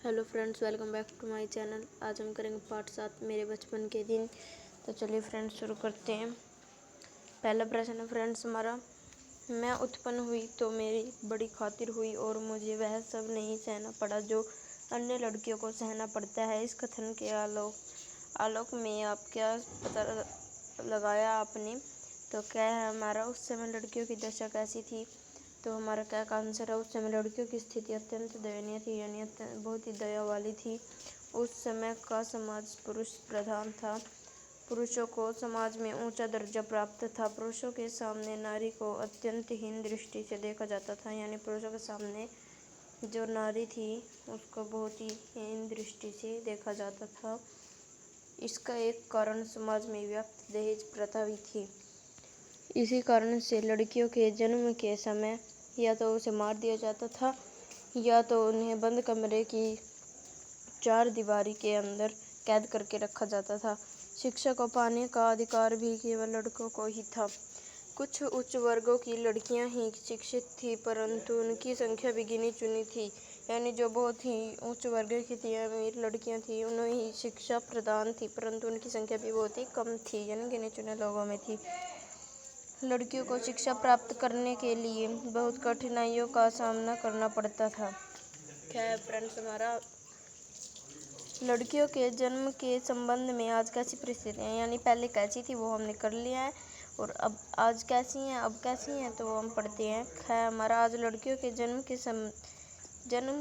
Hello friends, welcome back to my channel. आज हम करेंगे पार्ट 7 मेरे बचपन के दिन। तो चलिए फ्रेंड्स शुरू करते हैं। पहला प्रश्न है फ्रेंड्स हमारा, मैं उत्पन्न हुई तो मेरी बड़ी खातिर हुई और मुझे वह सब नहीं सहना पड़ा जो अन्य लड़कियों को सहना पड़ता है। इस कथन के आलोक में आप क्या पता लगाया आपने? तो क्या है हमारा, उस समय लड़कियों की दशा कैसी थी? तो हमारा क्या आंसर है, उस समय लड़कियों की स्थिति अत्यंत दयनीय थी, यानी बहुत ही दया वाली थी। उस समय का समाज पुरुष प्रधान था। पुरुषों को समाज में ऊंचा दर्जा प्राप्त था। पुरुषों के सामने नारी को अत्यंत हीन दृष्टि से देखा जाता था, यानी पुरुषों के सामने जो नारी थी उसको बहुत ही हीन दृष्टि से देखा जाता था। इसका एक कारण समाज में व्याप्त दहेज प्रथा भी थी। इसी कारण से लड़कियों के जन्म के समय या तो उसे मार दिया जाता था या तो उन्हें बंद कमरे की चार दीवारी के अंदर कैद करके रखा जाता था। शिक्षा को पाने का अधिकार भी केवल लड़कों को ही था। कुछ उच्च वर्गों की लड़कियां ही शिक्षित थी, परंतु उनकी संख्या भी गिनी चुनी थी, यानी जो बहुत ही उच्च वर्ग की थी, अमीर लड़कियां थी, उन्हें ही शिक्षा प्रदान थी, परंतु उनकी संख्या भी बहुत ही कम थी, यानी गिने चुने लोगों में थी। लड़कियों को शिक्षा प्राप्त करने के लिए बहुत कठिनाइयों का सामना करना पड़ता था। क्या है फ्रेंड्स हमारा, लड़कियों के जन्म के संबंध में आज कैसी परिस्थितियाँ, यानी पहले कैसी थी वो हमने कर लिया है, और अब आज कैसी हैं, अब कैसी हैं, तो हम पढ़ते हैं। है हमारा, आज लड़कियों के जन्म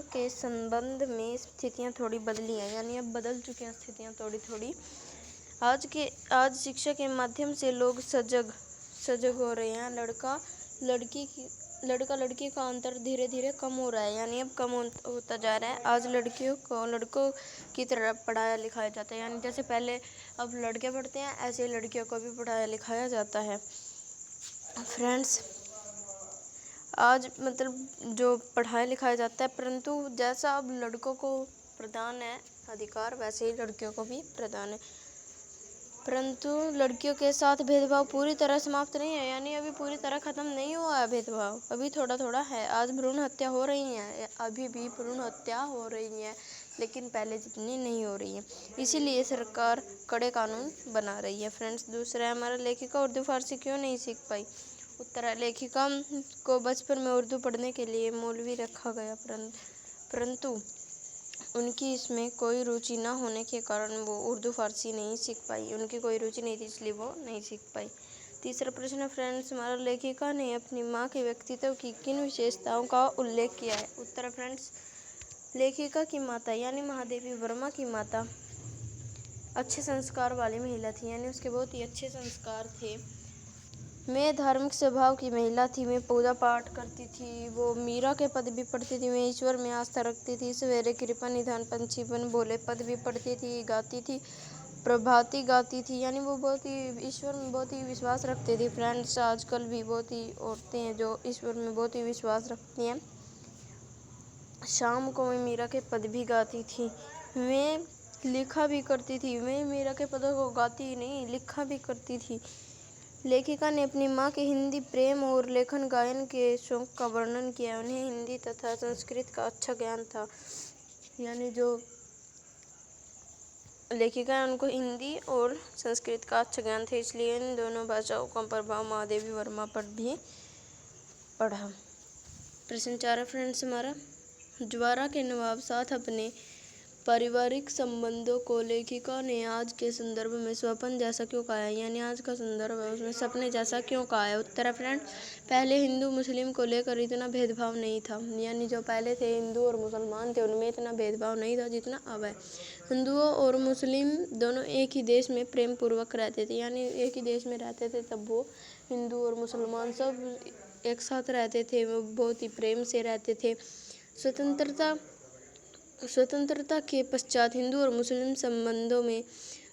के संबंध में स्थितियाँ थोड़ी बदली हैं, यानी अब बदल चुकी हैं स्थितियाँ थोड़ी थोड़ी। आज शिक्षा के माध्यम से लोग सजग हो रहे हैं। लड़का लड़की का अंतर धीरे धीरे कम हो रहा है, यानी अब कम होता जा रहा है। आज लड़कों की तरह पढ़ाया लिखाया जाता है, यानी जैसे पहले अब लड़के पढ़ते हैं ऐसे लड़कियों को भी पढ़ाया लिखाया जाता है। फ्रेंड्स, आज मतलब जो पढ़ाया लिखाया जाता है, परंतु जैसा अब लड़कों को प्रदान है अधिकार, वैसे ही लड़कियों को भी प्रदान है। परंतु लड़कियों के साथ भेदभाव पूरी तरह समाप्त नहीं है, यानी अभी पूरी तरह ख़त्म नहीं हुआ है भेदभाव, अभी थोड़ा थोड़ा है। आज भ्रूण हत्या हो रही हैं, अभी भी भ्रूण हत्या हो रही है, लेकिन पहले जितनी नहीं हो रही है। इसीलिए सरकार कड़े कानून बना रही है। फ्रेंड्स, दूसरा है हमारा, लेखिका उर्दू फारसी क्यों नहीं सीख पाई? उत्तर है, लेखिका को बचपन में उर्दू पढ़ने के लिए मौलवी रखा गया, परंतु उनकी इसमें कोई रुचि न होने के कारण वो उर्दू फारसी नहीं सीख पाई। उनकी कोई रुचि नहीं थी, इसलिए वो नहीं सीख पाई। तीसरा प्रश्न है फ्रेंड्स हमारा, लेखिका ने अपनी माँ के व्यक्तित्व की किन विशेषताओं का उल्लेख किया है? उत्तर है फ्रेंड्स, लेखिका की माता यानी महादेवी वर्मा की माता अच्छे संस्कार वाली महिला थी, यानी उसके बहुत ही अच्छे संस्कार थे। मैं धार्मिक स्वभाव की महिला थी, मैं पूजा पाठ करती थी, वो मीरा के पद भी पढ़ती थी, मैं ईश्वर में आस्था रखती थी, सवेरे कृपा निधान पंचीवन बोले पद भी पढ़ती थी, गाती थी, प्रभाती गाती थी, यानी वो बहुत ही ईश्वर में बहुत ही विश्वास रखती थी। फ्रेंड्स, आजकल भी बहुत ही औरतें हैं जो ईश्वर में बहुत ही विश्वास रखती हैं। शाम को मैं मीरा के पद भी गाती थी, मैं लिखा भी करती थी, मैं मीरा के पदों को गाती ही नहीं लिखा भी करती थी। लेखिका ने अपनी माँ के हिंदी प्रेम और लेखन गायन के शौक का वर्णन किया। उन्हें हिंदी तथा संस्कृत का अच्छा ज्ञान था, यानी जो लेखिका है उनको हिंदी और संस्कृत का अच्छा ज्ञान था, इसलिए इन दोनों भाषाओं का प्रभाव महादेवी वर्मा पर भी पड़ा। प्रश्न 4 है फ्रेंड्स हमारा, ज्वारा के नवाब साथ अपने पारिवारिक संबंधों को लेखिका ने आज के संदर्भ में स्वप्न जैसा क्यों कहा है? यानी आज का संदर्भ है उसमें सपने जैसा क्यों कहा है? उत्तर है फ्रेंड, पहले हिंदू मुस्लिम को लेकर इतना भेदभाव नहीं था, यानी जो पहले थे हिंदू और मुसलमान थे उनमें इतना भेदभाव नहीं था जितना अब है। हिंदुओं और मुस्लिम दोनों एक ही देश में प्रेम पूर्वक रहते थे, यानी एक ही देश में रहते थे, तब वो हिंदू और मुसलमान सब एक साथ रहते थे, वो बहुत ही प्रेम से रहते थे। स्वतंत्रता के पश्चात हिंदू और मुस्लिम संबंधों में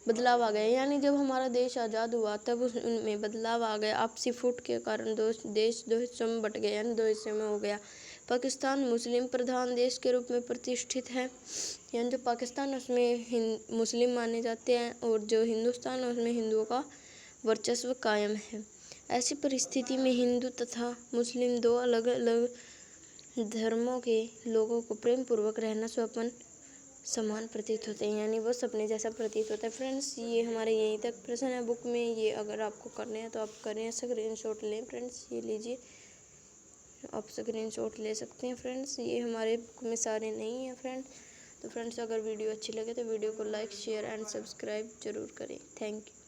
बदलाव आ गया, यानी जब हमारा देश आज़ाद हुआ तब उनमें बदलाव आ गया। आपसी फूट के कारण देश दो हिस्सों में बट गया, यानी दो हिस्सों में हो गया। पाकिस्तान मुस्लिम प्रधान देश के रूप में प्रतिष्ठित है, यानी जो पाकिस्तान उसमें मुस्लिम माने जाते हैं और जो हिंदुस्तान है उसमें हिंदुओं का वर्चस्व कायम है। ऐसी परिस्थिति में हिंदू तथा मुस्लिम दो अलग अलग धर्मों के लोगों को प्रेम पूर्वक रहना स्वप्न समान प्रतीत होते हैं, यानी वो सपने जैसा प्रतीत होता है। फ्रेंड्स, ये हमारे यहीं तक प्रश्न है बुक में। ये अगर आपको करने हैं तो आप करें, स्क्रीनशॉट लें। फ्रेंड्स, ये लीजिए, आप स्क्रीनशॉट ले सकते हैं। फ्रेंड्स, ये हमारे बुक में सारे नहीं हैं फ्रेंड। तो फ्रेंड्स, अगर वीडियो अच्छी लगे तो वीडियो को लाइक, शेयर एंड सब्सक्राइब जरूर करें। Thank you.